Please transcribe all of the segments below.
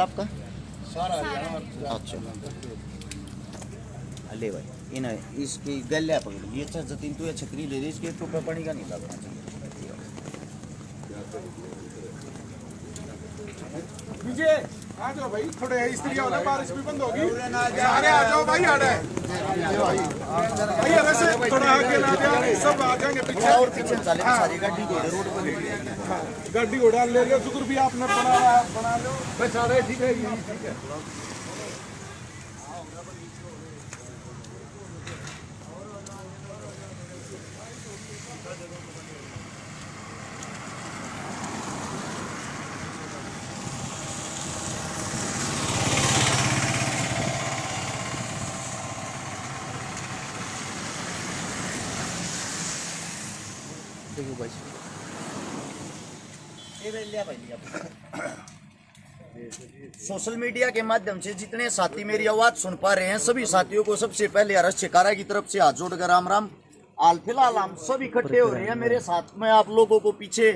आपका? सारा। अच्छा ले भाई इन इसकी गल्या पकड़ ये अच्छा जतीन तू ये छतरी ले दे इसके तो पानी का नहीं लगना चाहिए। विजय आ जाओ भाई, थोड़े स्त्री वाला बारिश भी बंद होगी, सारे आ जाओ भाई। आ रहे भैया वैसे थोड़ा आगे ना जाए, सब आ जाएंगे पीछे और पीछे चले सारी गाड़ी को रोड पर लेके आएंगे। गाड़ी उड़ा ले लियो, शुक्र भी आपने बना लो बस। सारे ठीक है, ठीक है। देखो भाई सोशल मीडिया के माध्यम से जितने साथी मेरी आवाज सुन पा रहे हैं सभी साथियों को सबसे पहले अरस शिकारा की तरफ से हाथ जोड़कर राम राम। हाल फिलहाल हम सब इकट्ठे हो रहे हैं। मेरे साथ में आप लोगों को पीछे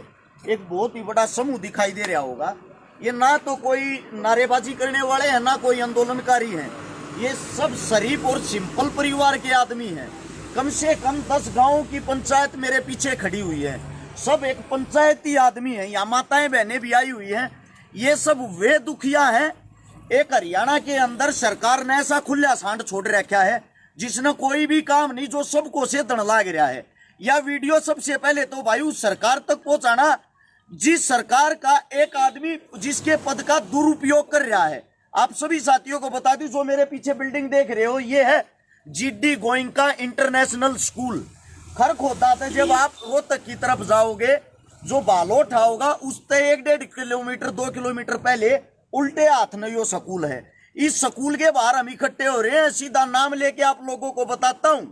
एक बहुत ही बड़ा समूह दिखाई दे रहा होगा। ये ना तो कोई नारेबाजी करने वाले हैं ना कोई आंदोलनकारी हैं। ये सब शरीफ और सिंपल परिवार के आदमी हैं। कम से कम 10 गांवों की पंचायत मेरे पीछे खड़ी हुई है। सब एक पंचायती आदमी है। यहाँ माताएं बहनें भी आई हुई हैं। ये सब वे दुखिया हैं। एक हरियाणा के अंदर सरकार ने ऐसा खुला सांड छोड़ रखा है जिसने कोई भी काम नहीं, जो सबको से दण लाग रहा है। यह वीडियो सबसे पहले तो भाई उस सरकार तक पहुंचाना जिस सरकार का एक आदमी जिसके पद का दुरुपयोग कर रहा है। आप सभी साथियों को बता दूं, जो मेरे पीछे बिल्डिंग देख रहे हो ये है GD Goenka international school. Kharkhoda से जब आप रोहतक की तरफ जाओगे, जो बालोठा होगा उससे 1-1.5 किलोमीटर 2 किलोमीटर पहले उल्टे हाथ में यो स्कूल है। इस स्कूल के बाहर हम इकट्ठे हो रहे हैं। सीधा नाम लेके आप लोगों को बताता हूं।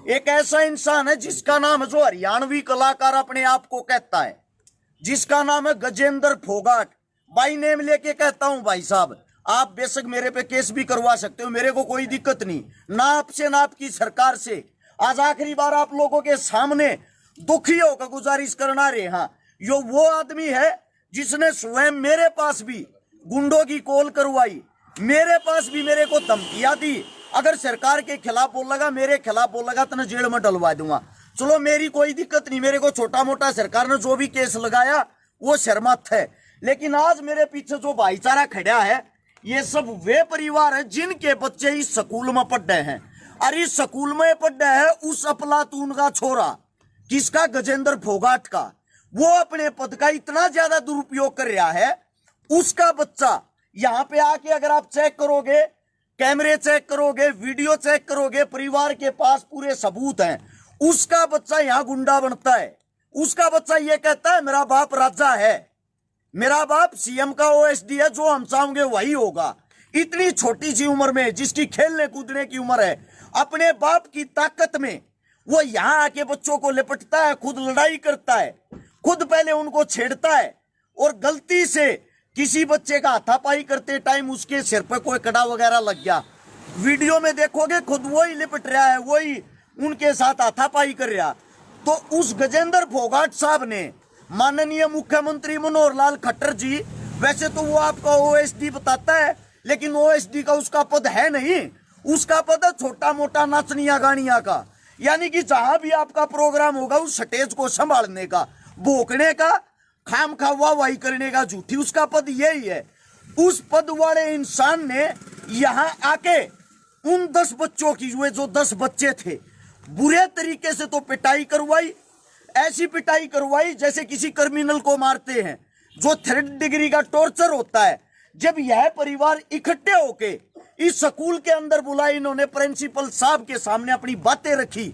एक ऐसा इंसान है जिसका नाम है, जो हरियाणवी कलाकार अपने आप को कहता है, जिसका नाम है गजेंद्र फोगाट। बाई नेम लेके कहता हूं भाई साहब, आप बेशक मेरे पे केस भी करवा सकते हो, मेरे को कोई दिक्कत नहीं, ना आपसे ना आपकी सरकार से। आज आखिरी बार आप लोगों के सामने दुखी होकर गुजारिश करना रहे। हाँ, यो वो आदमी है जिसने स्वयं मेरे पास भी गुंडों की कॉल करवाई, मेरे पास भी मेरे को धमकियां दी। अगर सरकार के खिलाफ बोलेगा, मेरे खिलाफ बोलेगा तो मैं जेल में डलवा दूंगा। चलो मेरी कोई दिक्कत नहीं, मेरे को छोटा मोटा सरकार ने जो भी केस लगाया वो शर्मत है। लेकिन आज मेरे पीछे जो भाईचारा खड़ा है, ये सब वे परिवार है जिनके बच्चे इस स्कूल में पढ़ रहे हैं। और इस स्कूल में पढ़ रहे हैं उस अफलातून का छोरा, किसका? गजेंद्र फोगाट का। वो अपने पद का इतना ज्यादा दुरुपयोग कर रहा है। उसका बच्चा यहाँ पे आके अगर आप चेक करोगे, कैमरे चेक करोगे, वीडियो चेक करोगे, परिवार के पास पूरे सबूत हैं। उसका बच्चा यहाँ गुंडा बनता है। उसका बच्चा ये कहता है मेरा बाप राजा है, मेरा बाप सीएम का ओएसडी है, जो हम चाहेंगे वही होगा। इतनी छोटी सी उम्र में, जिसकी खेलने कूदने की उम्र है, अपने बाप की ताकत में वो यहाँ आके बच्चों को लिपटता है, खुद लड़ाई करता है, खुद पहले उनको छेड़ता है। और गलती से किसी बच्चे का हाथापाई करते टाइम उसके सिर पर कोई कड़ा वगैरह लग गया, वीडियो में देखोगे खुद वही लिपट रहा है, वही उनके साथ हाथापाई कर रहा। तो उस गजेंद्र फोगाट साहब ने माननीय मुख्यमंत्री मनोहर लाल खट्टर जी, वैसे तो वो आपका ओएसडी बताता है, लेकिन ओएसडी का उसका पद है नहीं। उसका पद है छोटा मोटा नाचनिया गानिया का, यानी कि जहां भी आपका प्रोग्राम होगा उस स्टेज को संभालने का, भोंकने का, खाम खा वाहवाही करने का, झूठी, उसका पद यही है। उस पद वाले इंसान ने यहां आके उन 10 बच्चों की, जो 10 बच्चे थे, बुरे तरीके से तो पिटाई करवाई। ऐसी पिटाई करवाई जैसे किसी क्रिमिनल को मारते हैं, जो 3rd डिग्री का टॉर्चर होता है। जब यह परिवार इकट्ठे होके इस स्कूल के अंदर बुलाए, इन्होंने प्रिंसिपल साहब के सामने अपनी बातें रखी।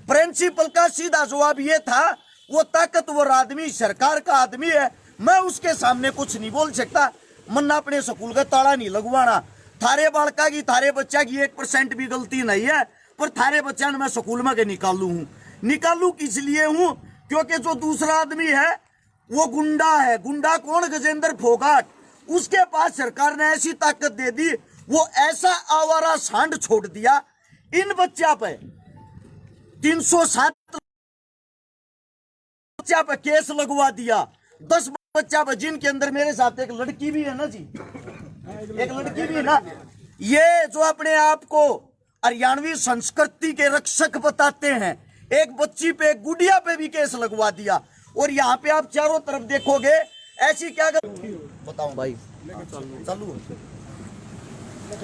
प्रिंसिपल का सीधा जवाब ये था, वो ताकतवर आदमी सरकार का आदमी है, मैं उसके सामने कुछ नहीं बोल सकता, मन्ना अपने स्कूल का ताला नहीं लगवाना। थारे बालका की, थारे बच्चा की 1% भी गलती नहीं है, पर थारे बच्चा ने मैं स्कूल में के निकालू हूँ। निकालू किस लिए हूँ? क्योंकि जो दूसरा आदमी है वो गुंडा है। गुंडा कौन? गजेंद्र फोगाट। उसके पास सरकार ने ऐसी ताकत दे दी, वो ऐसा आवारा सांड छोड़ दिया। इन बच्चा पे 307 बच्चा पे केस लगवा दिया, 10 बच्चा पे, जिनके अंदर मेरे साथ एक लड़की भी है ना जी, एक लड़की भी ना, ये जो अपने आप को हरियाणवी संस्कृति के रक्षक बताते हैं, एक बच्ची पे, एक गुड़िया पे भी केस लगवा दिया। और यहाँ पे आप चारों तरफ देखोगे ऐसी क्या बताऊं भाई, चालू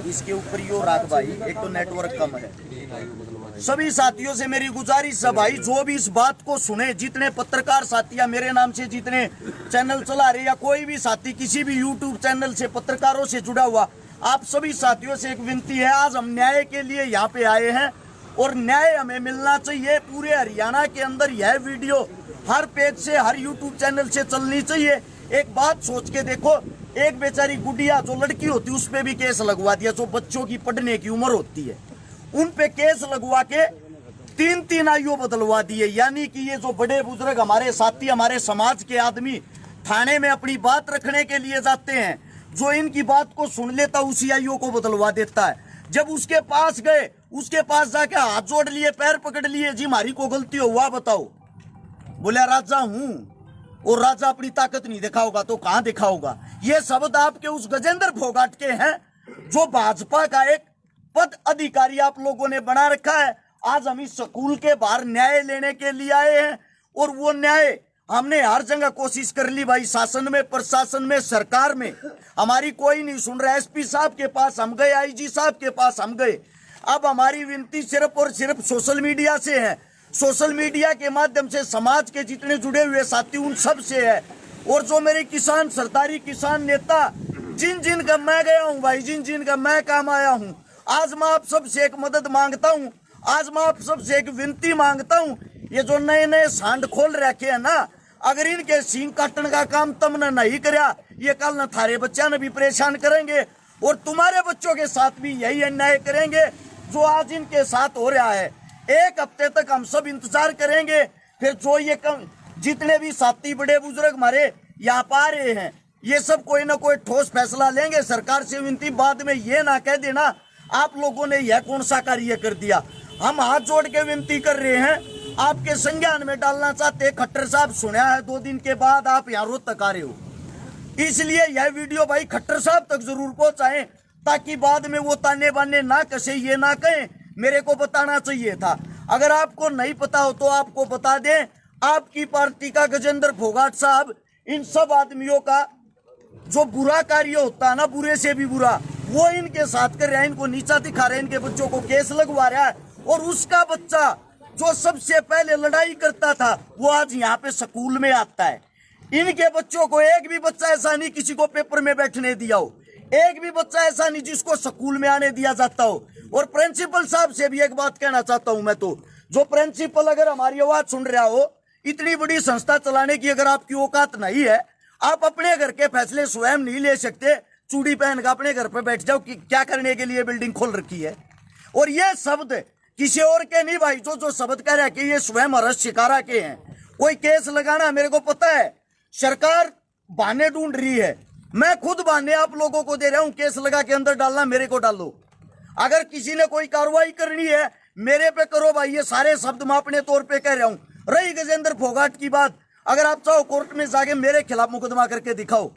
इसके ऊपर यो राग भाई, एक तो नेटवर्क कम है। सभी साथियों से मेरी गुजारिश है भाई, जो भी इस बात को सुने, जितने पत्रकार साथी या मेरे नाम से जितने चैनल चला रहे या कोई भी साथी किसी भी यूट्यूब चैनल से पत्रकारों से जुड़ा हुआ, आप सभी साथियों से एक विनती है, आज हम न्याय के लिए यहाँ पे आए हैं और न्याय हमें मिलना चाहिए। पूरे हरियाणा के अंदर यह वीडियो हर पेज से, हर यूट्यूब चैनल से चलनी चाहिए। एक बात सोच के देखो, एक बेचारी गुड़िया जो लड़की होती है उस पे भी केस लगवा दिया, जो बच्चों की पढ़ने की उम्र होती है उन पे केस लगवा के 3-3 आयु बदलवा दिए। यानी कि ये जो बड़े बुजुर्ग हमारे साथी, हमारे समाज के आदमी थाने में अपनी बात रखने के लिए जाते हैं, जो इनकी बात को सुन लेता उसी आयु को बदलवा देता है। जब उसके पास गए, उसके पास जाके हाथ जोड़ लिए, पैर पकड़ लिए, जी हमारी को गलती हुआ बताओ, बोला राजा हूं, और राजा अपनी ताकत नहीं दिखाओगा तो कहां दिखाओगा। ये शब्द आपके उस गजेंद्र फोगाट के हैं जो भाजपा का एक पद अधिकारी आप लोगों ने बना रखा है। आज हम इस स्कूल के बाहर न्याय लेने के लिए आए हैं और वो न्याय हमने हर जगह कोशिश कर ली भाई, शासन में, प्रशासन में, सरकार में, हमारी कोई नहीं सुन रहा। एसपी साहब के पास हम गए, आईजी साहब के पास हम गए। अब हमारी विनती सिर्फ और सिर्फ सोशल मीडिया से है, सोशल मीडिया के माध्यम से समाज के जितने जुड़े हुए साथी उन सब से है। और जो मेरे किसान, सरदारी किसान नेता, जिन जिन का मैं गया हूँ भाई, जिन जिन का मैं काम आया हूँ, आज मैं आप सबसे एक मदद मांगता हूँ, आज मैं आप सबसे एक विनती मांगता हूँ। ये जो नए नए सांड खोल रखे हैं ना, अगर इनके सींग काटने का काम तुमने नहीं कराया, ये कल न थारे बच्चा ने भी परेशान करेंगे और तुम्हारे बच्चों के साथ भी यही अन्याय करेंगे जो आज इनके साथ हो रहा है। एक हफ्ते तक हम सब इंतजार करेंगे, फिर जो ये जितने भी साथी बड़े बुजुर्ग हमारे यहाँ पा रहे हैं, ये सब कोई ना कोई ठोस फैसला लेंगे। सरकार से विनती, बाद में ये ना कह देना आप लोगों ने यह कौन सा कार्य कर दिया। हम हाथ जोड़ के विनती कर रहे हैं, आपके संज्ञान में डालना चाहते। खट्टर साहब सुना है 2 दिन के बाद आप यहाँ रोज तक आ रहे हो, इसलिए यह वीडियो भाई खट्टर साहब तक जरूर पहुंचाएं, ताकि बाद में वो ताने बाने ना कसे, ये ना कहें मेरे को बताना चाहिए था। अगर आपको नहीं पता हो तो आपको बता दें, आपकी पार्टी का गजेंद्र फोगाट साहब इन सब आदमियों का जो बुरा कार्य होता है ना, बुरे से भी बुरा, वो इनके साथ कर रहा है, इनको नीचा दिखा रहा है, इनके बच्चों को केस लगवा रहा है। और उसका बच्चा जो सबसे पहले लड़ाई करता था वो आज यहाँ पे स्कूल में आता है। इनके बच्चों को एक भी बच्चा ऐसा नहीं किसी को पेपर में बैठने दिया हो, एक भी बच्चा ऐसा नहीं जिसको स्कूल में आने दिया जाता हो। और प्रिंसिपल साहब से भी एक बात कहना चाहता हूं मैं, तो जो प्रिंसिपल अगर हमारी आवाज सुन रहा हो, इतनी बड़ी संस्था चलाने की अगर आपकी औकात नहीं है, आप अपने घर के फैसले स्वयं नहीं ले सकते, चूड़ी पहन कर अपने घर पे बैठ जाओ कि क्या करने के लिए बिल्डिंग खोल रखी है। और ये शब्द किसी और के नहीं भाई, जो शब्द कह रहा है कि ये स्वयं हर्ष शिकारा के हैं। कोई केस लगाना, मेरे को पता है सरकार बहाने ढूंढ रही है, मैं खुद बहाने आप लोगों को दे रहा हूं, केस लगा के अंदर डालना मेरे को डालो। अगर किसी ने कोई कार्रवाई करनी है मेरे पे करो भाई, ये सारे शब्द मैं अपने तौर पे कह रहा हूं। रही गजेंद्र फोगाट की बात, अगर आप चाहो कोर्ट में जाके मेरे खिलाफ मुकदमा करके दिखाओ,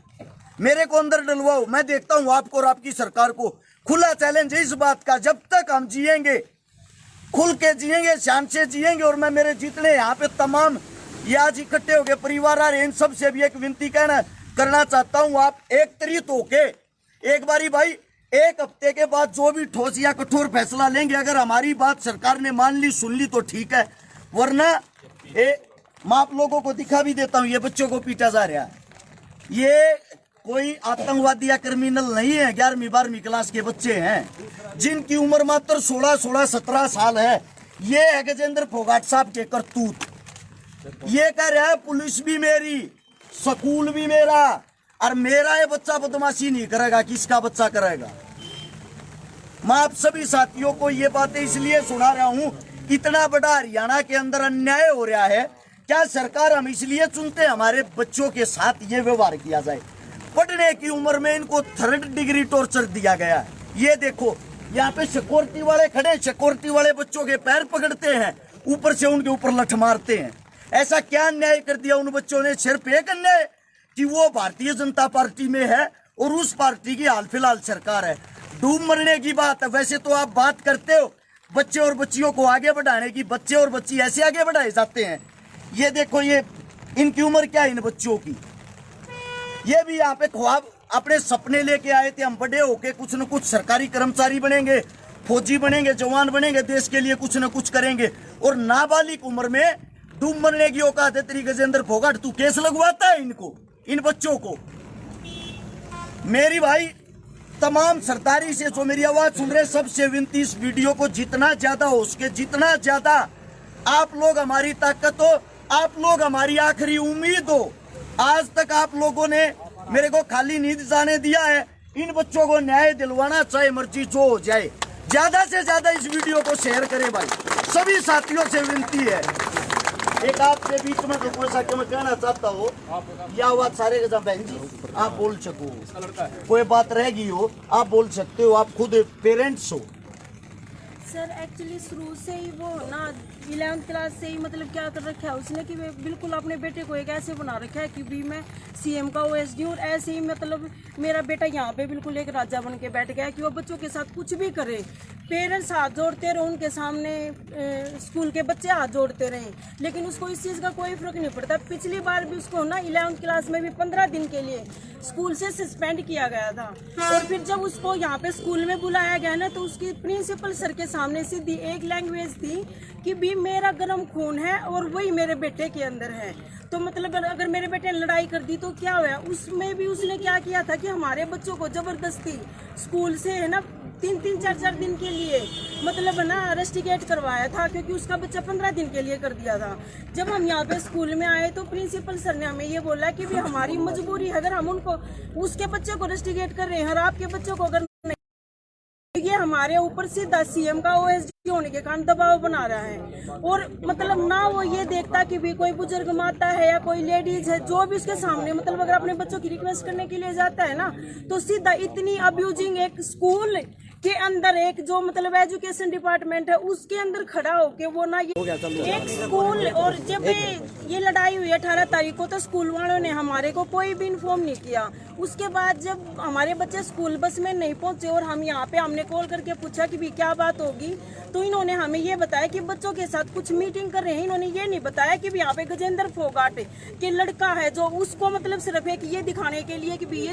मेरे को अंदर डलवाओ, मैं देखता हूं आपको और आपकी सरकार को। खुला चैलेंज है इस बात का, जब तक हम जिएंगे, खुल के जिएंगे, शान से जिएंगे। और मैं मेरे जितने यहाँ पे तमाम ये आज इकट्ठे हो गए परिवार आ रहे, इन सब से भी एक विनती करना चाहता हूँ, आप एक त्रित होके एक बारी भाई, एक हफ्ते के बाद जो भी ठोस या कठोर फैसला लेंगे, अगर हमारी बात सरकार ने मान ली, सुन ली तो ठीक है, वरना मैं आप लोगों को दिखा भी देता हूँ, ये बच्चों को पीटा जा रहा है, ये कोई आतंकवादी या क्रिमिनल नहीं है, 11वीं 12वीं क्लास के बच्चे हैं जिनकी उम्र मात्र 16-17 साल है। ये है गजेंद्र फोगाट साहब के करतूत। ये कह रहा है पुलिस भी मेरी, स्कूल भी मेरा, और मेरा ये बच्चा बदमाशी नहीं करेगा, किसका बच्चा करेगा। मैं आप सभी साथियों को ये बातें इसलिए सुना रहा हूं, इतना बड़ा हरियाणा के अंदर अन्याय हो रहा है, क्या सरकार हम इसलिए चुनते हैं हमारे बच्चों के साथ ये व्यवहार किया जाए। पढ़ने की उम्र में इनको 3rd डिग्री टॉर्चर दिया गया है। ये देखो यहाँ पे सिक्योरिटी वाले खड़े, सिक्योरिटी वाले बच्चों के पैर पकड़ते हैं, ऊपर से उनके ऊपर लठ मारते हैं। ऐसा क्या अन्याय कर दिया उन बच्चों ने? सिर्फ एक अन्याय कि वो भारतीय जनता पार्टी में है और उस पार्टी की हाल फिलहाल सरकार है। डूब मरने की बात है। वैसे तो आप बात करते हो बच्चे और बच्चियों को आगे बढ़ाने की, बच्चे और बच्ची ऐसे आगे बढ़ाए जाते हैं। ये देखो, ये इनकी उम्र क्या है इन बच्चों की। ये भी यहाँ पे ख्वाब अपने सपने लेके आए थे, हम बड़े होके कुछ न कुछ सरकारी कर्मचारी बनेंगे, फौजी बनेंगे, जवान बनेंगे, देश के लिए कुछ न कुछ करेंगे। और नाबालिग उम्र में डूब मरने की औकात है तेरी गजेंद्र फोगाट। तू केस लगवाता है इनको, इन बच्चों को। मेरी भाई तमाम सरदारी से जो मेरी आवाज सुन रहे सबसे विनती, इस वीडियो को जितना ज्यादा हो सके, जितना ज्यादा आप लोग हमारी ताकत हो, आप लोग हमारी आखिरी उम्मीद हो। आज तक आप लोगों ने मेरे को खाली नींद जाने दिया है। इन बच्चों को न्याय दिलवाना, चाहे मर्जी जो हो जाए। ज्यादा से ज्यादा इस वीडियो को शेयर करें भाई, सभी साथियों से विनती है। एक आपसे बीच में तो कोई सा कि मैं कहना चाहता हूँ, यह आवाज सारे के बहन जी आप बोल सको, कोई बात रह गई हो आप बोल सकते हो, आप खुद पेरेंट्स हो। सर एक्चुअली शुरू से ही वो ना 11th क्लास से ही मतलब क्या कर रखा है उसने कि वे बिल्कुल अपने बेटे को एक ऐसे बना रखा है कि भी मैं सीएम का ओएसडी, और ऐसे ही मतलब मेरा बेटा यहाँ पे बिल्कुल एक राजा बन के बैठ गया कि वो बच्चों के साथ कुछ भी करे। पेरेंट्स हाथ जोड़ते रहे उनके सामने, स्कूल के बच्चे हाथ जोड़ते रहे, लेकिन उसको इस चीज़ का कोई फर्क नहीं पड़ता। पिछली बार भी उसको ना 11th क्लास में भी 15 दिन के लिए स्कूल से सस्पेंड किया गया था। और फिर जब उसको यहाँ पे स्कूल में बुलाया गया ना, तो उसकी प्रिंसिपल सर के सामने सीधी एक लैंग्वेज थी कि भी मेरा गर्म खून है और वही मेरे बेटे के अंदर है। तो मतलब अगर मेरे बेटे ने लड़ाई कर दी तो क्या हुआ। उसमें भी उसने क्या किया था कि हमारे बच्चों को जबरदस्ती स्कूल से है ना 3-3, 4-4 दिन के लिए मतलब ना रेस्टिकेट करवाया था, क्योंकि उसका बच्चा 15 दिन के लिए कर दिया था। जब हम यहाँ पे स्कूल में आए तो प्रिंसिपल सर ने हमें ये बोला कि भी हमारी मजबूरी है, अगर हम उनको उसके बच्चे को रेस्टिकेट कर रहे हैं और आपके बच्चों को अगर ये हमारे ऊपर सीधा सीएम का ओएसडी होने के कारण दबाव बना रहा है। और मतलब ना वो ये देखता कि भी कोई बुजुर्ग माता है या कोई लेडीज है जो भी उसके सामने मतलब अगर अपने बच्चों की रिक्वेस्ट करने के लिए जाता है ना, तो सीधा इतनी अब्यूजिंग एक स्कूल के अंदर एक जो मतलब एजुकेशन डिपार्टमेंट है उसके अंदर खड़ा होके वो ना ये एक स्कूल। और जब ये लड़ाई हुई 18 तारीख को तो स्कूल वालों ने हमारे को कोई भी इन्फॉर्म नहीं किया। उसके बाद जब हमारे बच्चे स्कूल बस में नहीं पहुंचे और हम यहाँ पे हमने कॉल करके पूछा कि भी क्या बात होगी, तो इन्होंने हमें ये बताया कि बच्चों के साथ कुछ मीटिंग कर रहे हैं। इन्होंने ये नहीं बताया कि भी यहाँ पे गजेंद्र फोगाट के लड़का है जो उसको मतलब सिर्फ एक ये दिखाने के लिए कि भी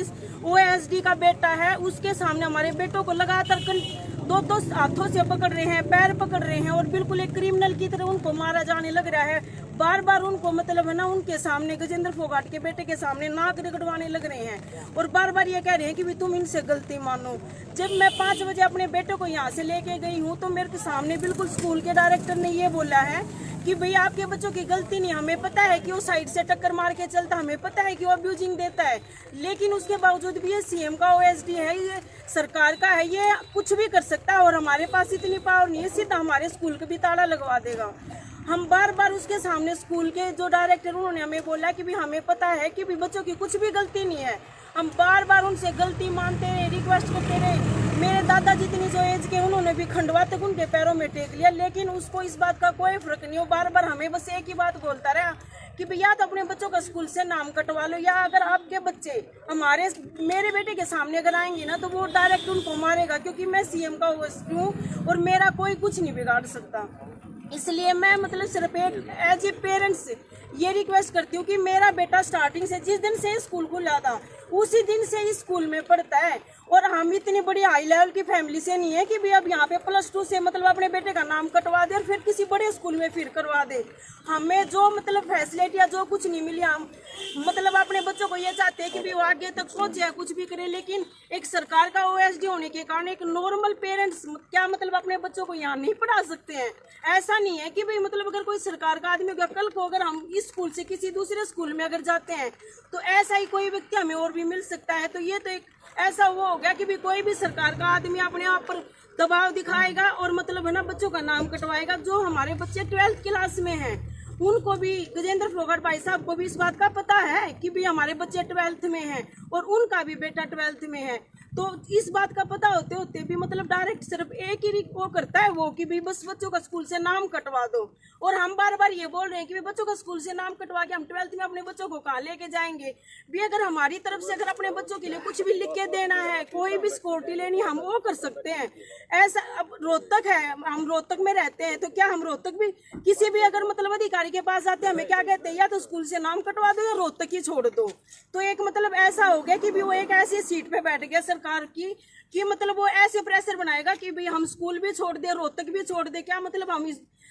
ओएसडी का बेटा है, उसके सामने हमारे बेटों को लगातार 2 हाथों से पकड़ रहे हैं, पैर पकड़ रहे हैं और बिल्कुल एक क्रिमिनल की तरह उनको मारा जाने लग रहा है। बार बार उनको मतलब है ना उनके सामने गजेंद्र फोगाट के बेटे के सामने नाक रगड़वाने लग रहे हैं और बार बार ये कह रहे हैं कि भी तुम इनसे गलती मानो। जब मैं 5 बजे अपने बेटे को यहाँ से लेके गई हूँ तो मेरे सामने बिल्कुल स्कूल के डायरेक्टर ने ये बोला है कि भैया आपके बच्चों की गलती नहीं, हमें पता है कि वो साइड से टक्कर मार के चलता, हमें पता है कि वो अब्यूजिंग देता है, लेकिन उसके बावजूद भी ये सीएम का ओएसडी है, ये सरकार का है, ये कुछ भी कर सकता है और हमारे पास इतनी पावर नहीं है, सीधा हमारे स्कूल को भी ताला लगवा देगा। हम बार बार उसके सामने स्कूल के जो डायरेक्टर उन्होंने हमें बोला कि भी हमें पता है कि भी बच्चों की कुछ भी गलती नहीं है। हम बार बार उनसे गलती मानते रहे, रिक्वेस्ट करते रहे। मेरे दादा जितनी जो एज के उन्होंने भी खंडवा तक उनके पैरों में टेक लिया, लेकिन उसको इस बात का कोई फर्क नहीं हो। बार बार हमें बस एक ही बात बोलता रहा कि भैया तो अपने बच्चों का स्कूल से नाम कटवा लो, या अगर आपके बच्चे मेरे बेटे के सामने अगर आएंगे ना तो वो डायरेक्ट उनको मारेगा, क्योंकि मैं सीएम का ओएसडी हूँ और मेरा कोई कुछ नहीं बिगाड़ सकता। इसलिए मैं मतलब सिर्फ एक एज ए पेरेंट्स ये रिक्वेस्ट करती हूँ कि मेरा बेटा स्टार्टिंग से जिस दिन से स्कूल खुला था उसी दिन से ही स्कूल में पढ़ता है, और हम इतनी बड़ी हाई लेवल की फैमिली से नहीं है कि भी अब यहाँ पे +2 से मतलब अपने बेटे का नाम कटवा दे और फिर किसी बड़े स्कूल में फिर करवा दे। हमें जो मतलब फैसिलिटी या जो कुछ नहीं मिली, हम मतलब अपने बच्चों को ये चाहते हैं कि भी वो आगे तक पहुंचे, कुछ भी करे, लेकिन एक सरकार का ओएसडी होने के कारण एक नॉर्मल पेरेंट्स क्या मतलब अपने बच्चों को यहाँ नहीं पढ़ा सकते हैं। ऐसा नहीं है कि भाई मतलब अगर कोई सरकार का आदमी होगा, कल को अगर हम इस स्कूल से किसी दूसरे स्कूल में अगर जाते हैं तो ऐसा ही कोई व्यक्ति हमें और भी मिल सकता है। तो ये तो एक ऐसा वो हो गया कि भी कोई भी सरकार का आदमी अपने आप पर दबाव दिखाएगा और मतलब है ना बच्चों का नाम कटवाएगा। जो हमारे बच्चे 12th क्लास में हैं उनको भी गजेंद्र फोगाट भाई साहब को भी इस बात का पता है कि भी हमारे बच्चे 12th में हैं और उनका भी बेटा 12th में है। तो इस बात का पता होते होते भी मतलब डायरेक्ट सिर्फ एक ही वो करता है वो कि भी बस बच्चों का स्कूल से नाम कटवा दो। और हम बार बार ये बोल रहे हैं कि बच्चों का स्कूल से नाम कटवा के हम 12th में अपने बच्चों को कहाँ लेके जाएंगे भी। अगर हमारी तरफ से अगर अपने बच्चों के लिए कुछ भी लिख के देना है, कोई भी सिक्योरिटी लेनी, हम वो कर सकते हैं। ऐसा अब रोहतक है, हम रोहतक में रहते हैं, तो क्या हम रोहतक भी किसी भी अगर मतलब अधिकारी के पास आते हैं, हमें क्या कहते हैं, या तो स्कूल से नाम कटवा दो या रोहतक ही छोड़ दो। तो एक मतलब ऐसा हो गया कि भी वो एक ऐसी सीट पे बैठ गया सरकार की कि मतलब वो ऐसे प्रेशर बनाएगा कि भाई हम स्कूल भी छोड़ दे, रोहतक भी छोड़ दे, क्या मतलब हम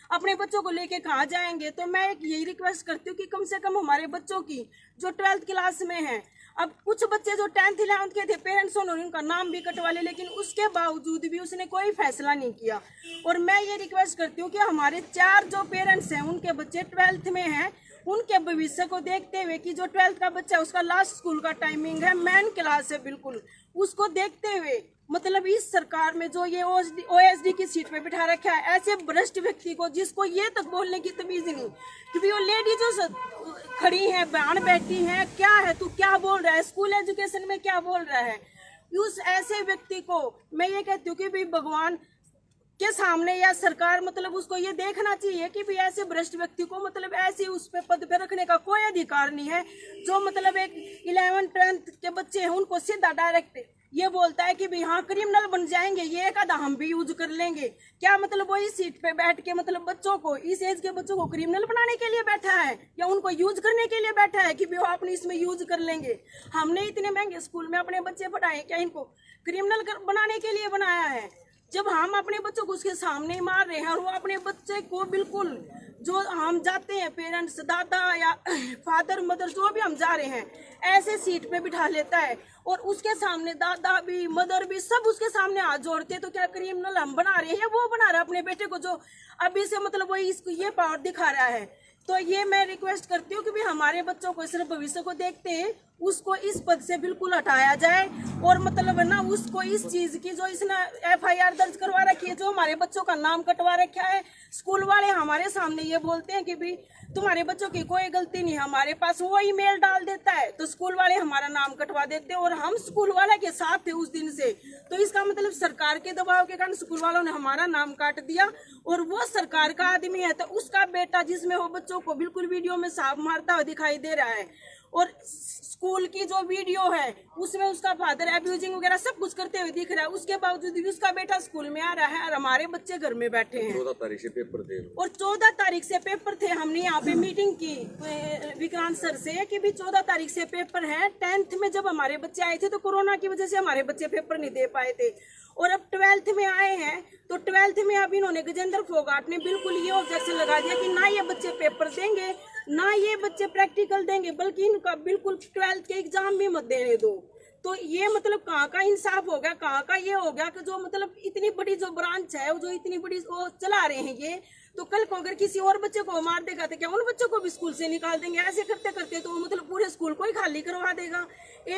अपने बच्चों को लेके कहाँ जाएंगे। तो मैं एक यही रिक्वेस्ट करती हूँ कि कम से कम हमारे बच्चों की जो 12th क्लास में है, अब कुछ बच्चे जो 10th 11th के थे, पेरेंट्स उन्होंने उनका नाम भी कटवा ले, लेकिन उसके बावजूद भी उसने कोई फैसला नहीं किया। और मैं ये रिक्वेस्ट करती हूँ कि हमारे 4 जो पेरेंट्स हैं उनके बच्चे 12th में हैं, उनके भविष्य को देखते हुए कि जो 12th का बच्चा है उसका लास्ट स्कूल का टाइमिंग है, मेन क्लास है बिल्कुल, उसको देखते हुए मतलब इस सरकार में जो ये OSD की सीट पे बिठा रखा है ऐसे भ्रष्ट व्यक्ति को, जिसको ये तक बोलने की तमीज नहीं, क्योंकि वो लेडी जो खड़ी है, बहन बैठी है, क्या है तू क्या बोल रहा है, स्कूल एजुकेशन में क्या बोल रहा है। उस ऐसे व्यक्ति को मैं ये कहती हूँ कि भाई भगवान के सामने या सरकार मतलब उसको ये देखना चाहिए कि भी ऐसे भ्रष्ट व्यक्ति को मतलब ऐसे उस पे पद पे रखने का कोई अधिकार नहीं है। जो मतलब एक 11th 12th के बच्चे हैं उनको सीधा डायरेक्ट ये बोलता है कि भाई हाँ क्रिमिनल बन जाएंगे, ये एक आधा हम भी यूज कर लेंगे। क्या मतलब वो इस सीट पे बैठ के मतलब बच्चों को, इस एज के बच्चों को क्रिमिनल बनाने के लिए बैठा है या उनको यूज करने के लिए बैठा है कि भाई वो अपने इसमें यूज कर लेंगे। हमने इतने महंगे स्कूल में अपने बच्चे पढ़ाए, क्या इनको क्रिमिनल बनाने के लिए बनाया है? जब हम अपने बच्चों को उसके सामने मार रहे हैं और वो अपने बच्चे को बिल्कुल जो हम जाते हैं पेरेंट्स, दादा या फादर मदर जो भी हम जा रहे हैं ऐसे सीट पे बिठा लेता है और उसके सामने दादा भी मदर भी सब उसके सामने हाथ जोड़ते हैं। तो क्या क्रिमिनल हम बना रहे हैं, वो बना रहा है अपने बेटे को जो अभी से मतलब वो इसको ये पावर दिखा रहा है। तो ये मैं रिक्वेस्ट करती हूँ कि भी हमारे बच्चों को सिर्फ भविष्य को देखते हैं उसको इस पद से बिल्कुल हटाया जाए और मतलब ना उसको इस चीज की जो इसने FIR दर्ज करवा रखी है, जो हमारे बच्चों का नाम कटवा रखा है। स्कूल वाले हमारे सामने ये बोलते हैं कि भी तुम्हारे बच्चों की कोई गलती नहीं, हमारे पास वो ईमेल डाल देता है तो स्कूल वाले हमारा नाम कटवा देते हैं और हम स्कूल वाले के साथ थे उस दिन से। तो इसका मतलब सरकार के दबाव के कारण स्कूल वालों ने हमारा नाम काट दिया और वो सरकार का आदमी है तो उसका बेटा जिसमें वो बच्चों को बिल्कुल वीडियो में सांप मारता हुआ दिखाई दे रहा है और स्कूल की जो वीडियो है उसमें उसका फादर एब्यूजिंग वगैरह सब कुछ करते हुए दिख रहा है, उसके बावजूद भी उसका बेटा स्कूल में आ रहा है और हमारे बच्चे घर में बैठे हैं। 14 तारीख से पेपर थे और 14 तारीख से पेपर थे। हमने यहाँ पे मीटिंग की विक्रांत सर से कि भी 14 तारीख से पेपर है। 10th में जब हमारे बच्चे आए थे तो कोरोना की वजह से हमारे बच्चे पेपर नहीं दे पाए थे और अब 12th में आए हैं तो 12th में अब इन्होंने गजेंद्र फोगाट ने बिल्कुल ये ऑब्जेक्शन लगा दिया कि ना ये बच्चे पेपर देंगे ना ये बच्चे प्रैक्टिकल देंगे, बल्कि इनका बिल्कुल 12th के एग्जाम भी मत देने दो। तो ये मतलब कहाँ का इंसाफ हो गया, कहाँ का ये हो गया कि जो मतलब इतनी बड़ी जो ब्रांच है जो इतनी बड़ी वो चला रहे हैं ये, तो कल को अगर किसी और बच्चे को मार देगा तो क्या उन बच्चों को भी स्कूल से निकाल देंगे? ऐसे करते करते तो मतलब पूरे स्कूल को ही खाली करवा देगा।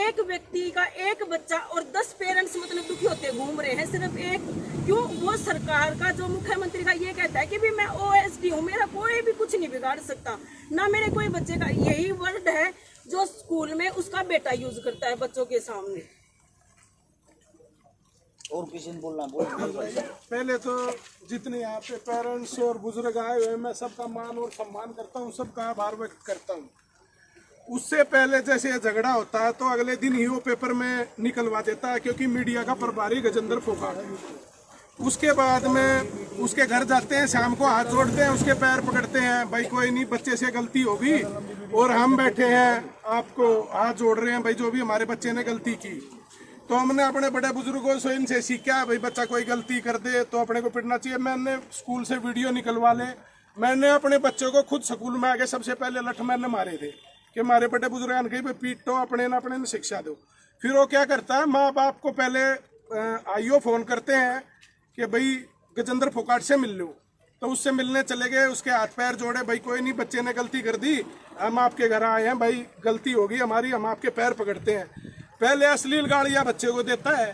एक व्यक्ति का एक बच्चा और 10 पेरेंट्स मतलब दुखी होते घूम रहे हैं सिर्फ एक, क्यों? वो सरकार का जो मुख्यमंत्री का ये कहता है कि भी मैं OSD हूँ, मेरा कोई भी कुछ नहीं बिगाड़ सकता, ना मेरे कोई बच्चे का, यही वर्ड है जो स्कूल में उसका बेटा यूज करता है बच्चों के सामने। और किसी ने बोलना बोल। पहले तो जितने यहाँ पे पेरेंट्स और बुजुर्ग आए हुए मैं सबका मान और सम्मान करता हूँ, सबका आभार व्यक्त करता हूँ। उससे पहले जैसे ये झगड़ा होता है तो अगले दिन ही वो पेपर में निकलवा देता है क्योंकि मीडिया का प्रभारी गजेंद्र फोगाट है। उसके बाद में उसके घर जाते हैं, शाम को हाथ जोड़ते हैं, उसके पैर पकड़ते हैं, भाई कोई नहीं बच्चे से गलती होगी और हम बैठे हैं आपको हाथ जोड़ रहे हैं भाई जो भी हमारे बच्चे ने गलती की। तो हमने अपने बड़े बुजुर्गों से इनसे सीखा भाई बच्चा कोई गलती कर दे तो अपने को पिटना चाहिए। मैंने स्कूल से वीडियो निकलवा ले, मैंने अपने बच्चों को खुद स्कूल में आके सबसे पहले लठ मैंने मारे थे कि हमारे बड़े बुजुर्ग कहीं पे पीटो, अपने ने शिक्षा दो। फिर वो क्या करता है, माँ बाप को पहले IO फोन करते हैं कि भाई गजेंद्र फोगाट से मिल लो, तो उससे मिलने चले गए, उसके हाथ पैर जोड़े, भाई कोई नहीं बच्चे ने गलती कर दी, हम आपके घर आए हैं, भाई गलती होगी हमारी, हम आपके पैर पकड़ते हैं। पहले अश्लील गालियाँ बच्चे को देता है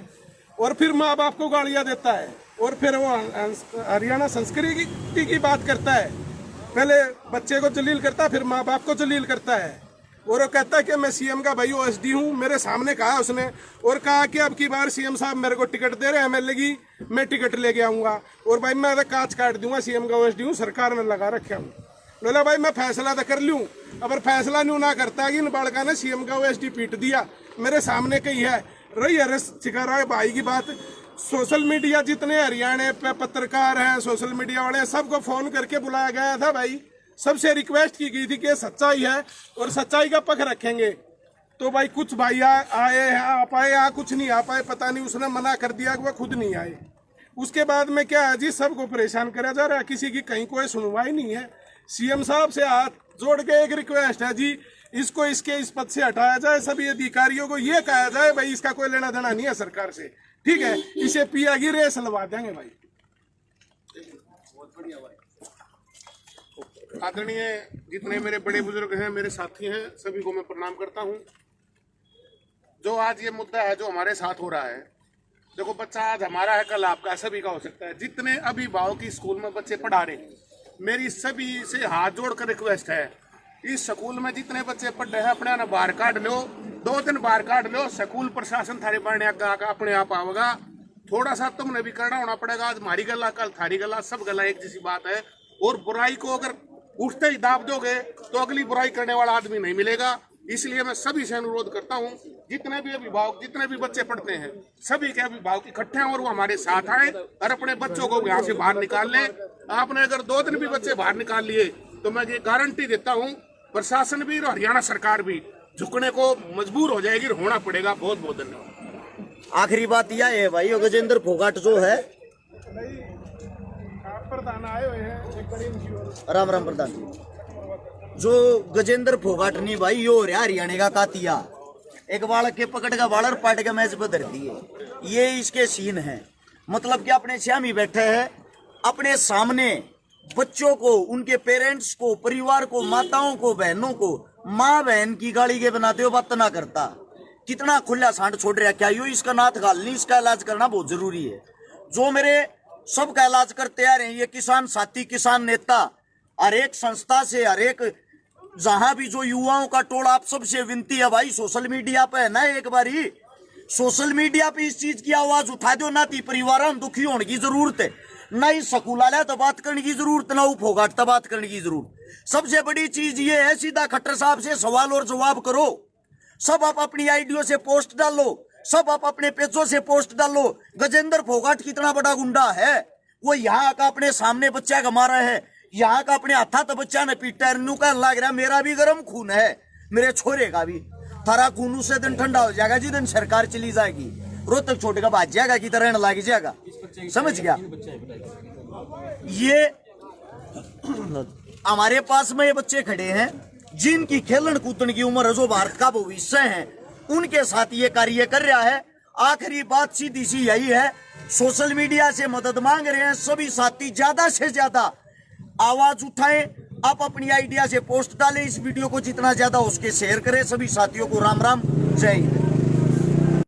और फिर माँ बाप को गालियाँ देता है और फिर वो हरियाणा संस्कृति की बात करता है। पहले बच्चे को जलील करता है फिर माँ बाप को जलील करता है। और वो कहता है कि मैं सीएम का भाई ओएसडी हूँ, मेरे सामने कहा उसने, और कहा कि अब की बार सीएम साहब मेरे को टिकट दे रहे हैं एमएलए की, मैं टिकट लेके आऊंगा और भाई मैं कांच काट दूंगा, सीएम का ओएसडी हूँ, सरकार ने लगा रखा हूँ। बोला भाई मैं फैसला तो कर लूँ, अगर फैसला नहीं ना करता कि इन बालका ने सीएम का ओएसडी पीट दिया, मेरे सामने कही है रही अरेस्ट शिकारा भाई की बात। सोशल मीडिया जितने हरियाणा पे पत्रकार हैं, सोशल मीडिया वाले, सबको फोन करके बुलाया गया था भाई, सबसे रिक्वेस्ट की गई थी कि सच्चाई है और सच्चाई का पक्ष रखेंगे। तो भाई कुछ भाई आए हैं, आ पाए, कुछ नहीं आ पाए, पता नहीं उसने मना कर दिया कि वह खुद नहीं आए। उसके बाद में क्या है जी, सबको परेशान करा जा रहा है, किसी की कहीं कोई सुनवाई नहीं है। सीएम साहब से हाथ जोड़ के एक रिक्वेस्ट है जी, इसको इस पद से हटाया जाए, सभी अधिकारियों को ये कहा जाए भाई इसका कोई लेना देना नहीं है सरकार से, ठीक है, इसे पिया की रेस लगा देंगे भाई। आदरणीय जितने मेरे बड़े बुजुर्ग हैं, मेरे साथी हैं, सभी को मैं प्रणाम करता हूं। जो आज ये मुद्दा है जो हमारे साथ हो रहा है, देखो बच्चा आज हमारा है, कल आपका, सभी का हो सकता है। जितने अभिभावक की स्कूल में बच्चे पढ़ा रहे, मेरी सभी से हाथ जोड़कर रिक्वेस्ट है, इस स्कूल में जितने बच्चे पढ़ रहे हैं अपने ना बाहर काट लो, 2 दिन बाहर काट लो, स्कूल प्रशासन थारे पढ़ने अपने आप आवेगा। थोड़ा सा तुमने भी करना होना पड़ेगा, आज हमारी गला कल थारी गला, सब गला एक जैसी बात है। और बुराई को अगर उठते ही दाब दोगे तो अगली बुराई करने वाला आदमी नहीं मिलेगा। इसलिए मैं सभी से अनुरोध करता हूं, जितने भी अभिभावक, जितने भी बच्चे पढ़ते हैं, सभी के अभिभावक इकट्ठे हैं और वो हमारे साथ आए और अपने बच्चों को यहाँ से बाहर निकाल ले। आपने अगर 2 दिन भी बच्चे बाहर निकाल लिए तो मैं ये गारंटी देता हूँ प्रशासन भी और हरियाणा सरकार भी झुकने को मजबूर हो जाएगी, होना पड़ेगा। बहुत बहुत धन्यवाद। आखिरी बात यह है भाई, गजेंद्र फोगाट जो है, प्रधान आए हुए हैं, एक बड़ी राम राम प्रधान जी, जो गजेंद्र फोगाट नहीं भाई, यो रहा हरियाणा का कातिया, एक बालक के पकड़ का बालर पाट के मैच बदल दिए, ये इसके सीन है। मतलब कि अपने श्यामी बैठे हैं, अपने सामने बच्चों को, उनके पेरेंट्स को, परिवार को, माताओं को, बहनों को, माँ बहन की गाली के बनाते हो, बात ना करता। कितना खुला सांड छोड़ रहा, क्या यो इसका नाथ गाल नहीं, इसका इलाज करना बहुत जरूरी है। जो मेरे सबका इलाज करते आ रहे हैं, ये किसान साथी, किसान नेता, हर एक संस्था से, हर एक जहां भी जो युवाओं का टोला, आप सबसे विनती है भाई, सोशल मीडिया पे है ना, एक बारी सोशल मीडिया पे इस चीज की आवाज उठा दो ना, ती परिवार दुखी होने की जरूरत है ना, इस स्कूल वाले तो बात करने की जरूरत ना, फोगाट तो बात करने की जरूरत। सबसे बड़ी चीज ये है, सीधा खट्टर साहब से सवाल और जवाब करो। सब आप अपनी आईडियो से पोस्ट डालो, सब आप अपने पेजों से पोस्ट डालो। गजेंद्र फोगाट कितना बड़ा गुंडा है, वो यहाँ का अपने सामने बच्चा का मारा है, यहाँ का अपने हाथा तो बच्चा ने पीटा, नू का लग रहा मेरा भी गर्म खून है, मेरे छोरे का भी, थारा खून उसे दिन ठंडा हो जाएगा जिस दिन सरकार चली जाएगी, रोहतक छोटे का भाज जाएगा की तरह लग जाएगा। समझ गया? ये हमारे पास में ये बच्चे खड़े हैं जिनकी खेलन कूदन की उम्र है, जो भारत का भविष्य है, उनके साथ ये कार्य कर रहा है। आखिरी बात सीधी सी यही है, सोशल मीडिया से मदद मांग रहे हैं सभी साथी, ज्यादा से ज्यादा आवाज उठाएं, आप अपनी आइडिया से पोस्ट डालें, इस वीडियो को जितना ज्यादा उसके शेयर करें। सभी साथियों को राम राम, जय हिंद।